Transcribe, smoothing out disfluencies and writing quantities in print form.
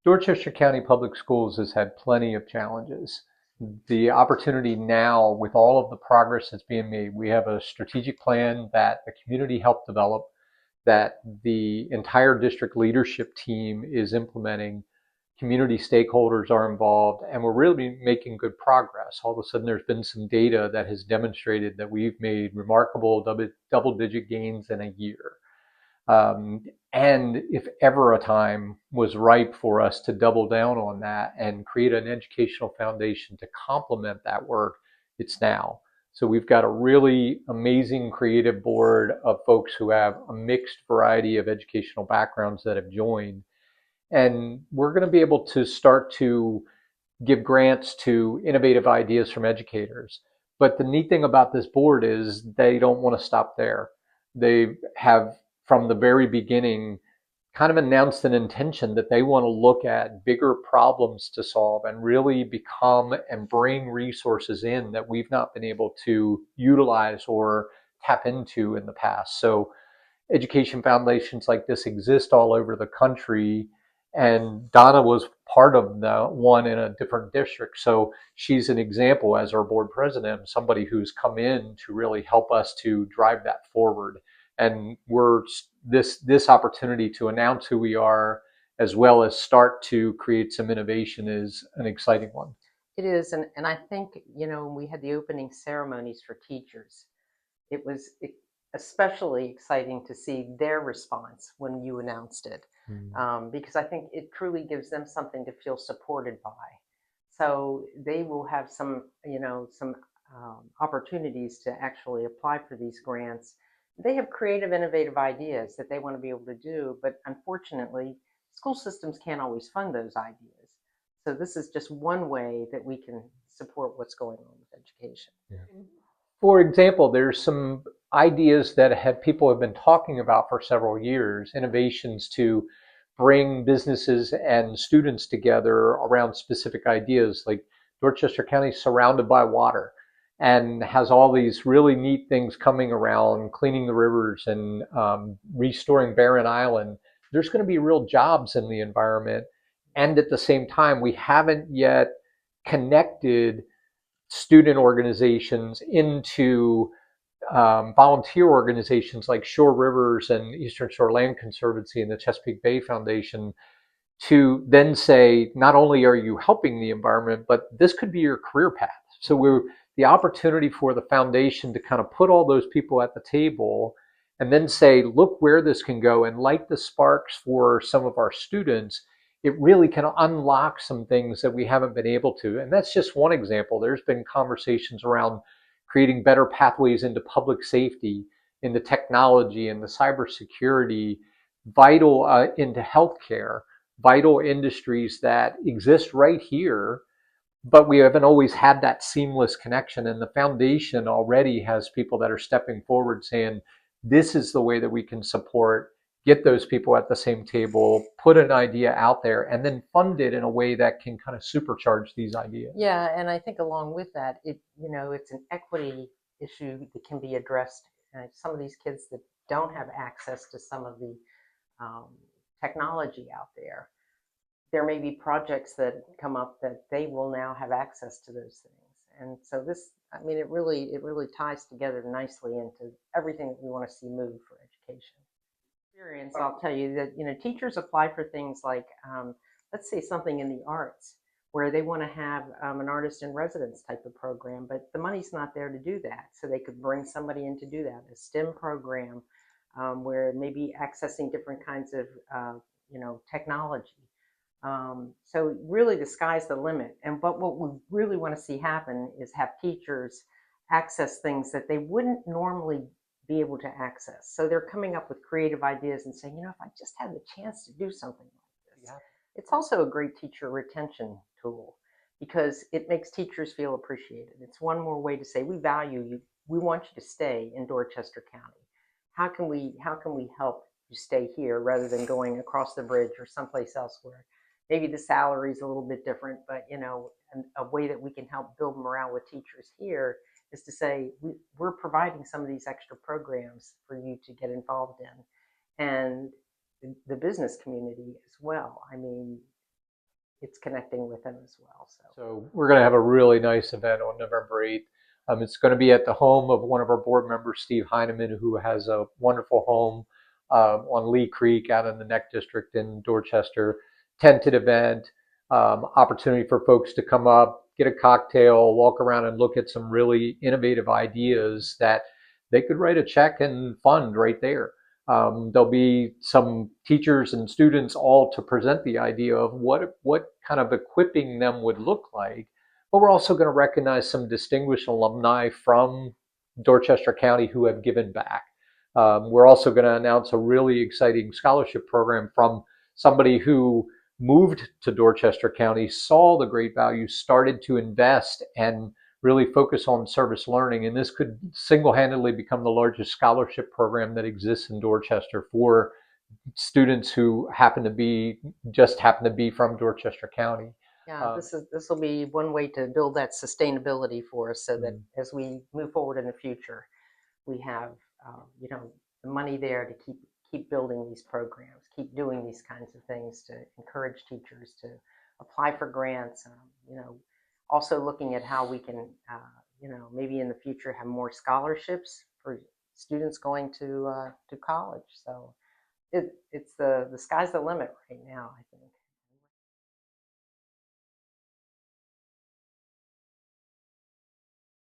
Dorchester County Public Schools has had plenty of challenges. The opportunity now, with all of the progress that's being made, we have a strategic plan that the community helped develop, that the entire district leadership team is implementing. Community stakeholders are involved, and we're really making good progress. All of a sudden, there's been some data that has demonstrated that we've made remarkable double-digit gains in a year. Um, and if ever a time was ripe for us to double down on that and create an educational foundation to complement that work, it's now. So we've got a really amazing creative board of folks who have a mixed variety of educational backgrounds that have joined. And we're going to be able to start to give grants to innovative ideas from educators. But the neat thing about this board is they don't want to stop there. They have, from the very beginning, kind of announced an intention that they want to look at bigger problems to solve and really become and bring resources in that we've not been able to utilize or tap into in the past. So education foundations like this exist all over the country. And Donna was part of the one in a different district. So she's an example as our board president, somebody who's come in to really help us to drive that forward. And we're this opportunity to announce who we are, as well as start to create some innovation, is an exciting one. It is, and I think, when we had the opening ceremonies for teachers, it was especially exciting to see their response when you announced it, because I think it truly gives them something to feel supported by. So they will have some opportunities to actually apply for these grants. They have creative, innovative ideas that they want to be able to do, but unfortunately, school systems can't always fund those ideas. So this is just one way that we can support what's going on with education. Yeah. For example, there's some ideas that people have been talking about for several years, innovations to bring businesses and students together around specific ideas. Like Dorchester County is surrounded by water and has all these really neat things coming around cleaning the rivers and restoring Barren Island. There's going to be real jobs in the environment. And at the same time, we haven't yet connected student organizations into volunteer organizations like Shore Rivers and Eastern Shore Land Conservancy and the Chesapeake Bay Foundation, to then say, not only are you helping the environment, but this could be your career path. So we're the opportunity for the foundation to kind of put all those people at the table and then say, look where this can go, and light the sparks for some of our students. It really can unlock some things that we haven't been able to. And that's just one example. There's been conversations around creating better pathways into public safety, into technology, into cybersecurity, vital into healthcare, vital industries that exist right here, but we haven't always had that seamless connection. And the foundation already has people that are stepping forward saying, this is the way that we can support, get those people at the same table, put an idea out there, and then fund it in a way that can kind of supercharge these ideas. Yeah, and I think along with that, it's an equity issue that can be addressed. Some of these kids that don't have access to some of the um, technology out there may be projects that come up that they will now have access to those things. And so this, I mean, it really ties together nicely into everything that we want to see move for education. Experience, I'll tell you that, teachers apply for things like, let's say something in the arts, where they want to have an artist in residence type of program, but the money's not there to do that. So they could bring somebody in to do that, a STEM program, where maybe accessing different kinds of, technology. So really the sky's the limit. But what we really want to see happen is have teachers access things that they wouldn't normally be able to access. So they're coming up with creative ideas and saying, if I just had the chance to do something like this. Yeah. It's also a great teacher retention tool because it makes teachers feel appreciated. It's one more way to say, we value you. We want you to stay in Dorchester County. How can we help you stay here rather than going across the bridge or someplace else where maybe the salary is a little bit different, but a way that we can help build morale with teachers here is to say, we're providing some of these extra programs for you to get involved in. And the business community as well. I mean, it's connecting with them as well. So we're going to have a really nice event on November 8th. It's going to be at the home of one of our board members, Steve Heineman, who has a wonderful home on Lee Creek out in the Neck District in Dorchester. Tented event, opportunity for folks to come up, get a cocktail, walk around and look at some really innovative ideas that they could write a check and fund right there. There'll be some teachers and students all to present the idea of what kind of equipping them would look like. But we're also going to recognize some distinguished alumni from Dorchester County who have given back. We're also going to announce a really exciting scholarship program from somebody who moved to Dorchester County, saw the great value, started to invest and really focus on service learning. And this could single-handedly become the largest scholarship program that exists in Dorchester for students who happen to be from Dorchester County. Yeah, this will be one way to build that sustainability for us, so that as we move forward in the future, we have the money there to keep building these programs, keep doing these kinds of things to encourage teachers to apply for grants. Also looking at how we can, maybe in the future have more scholarships for students going to college. So it's the sky's the limit right now, I think.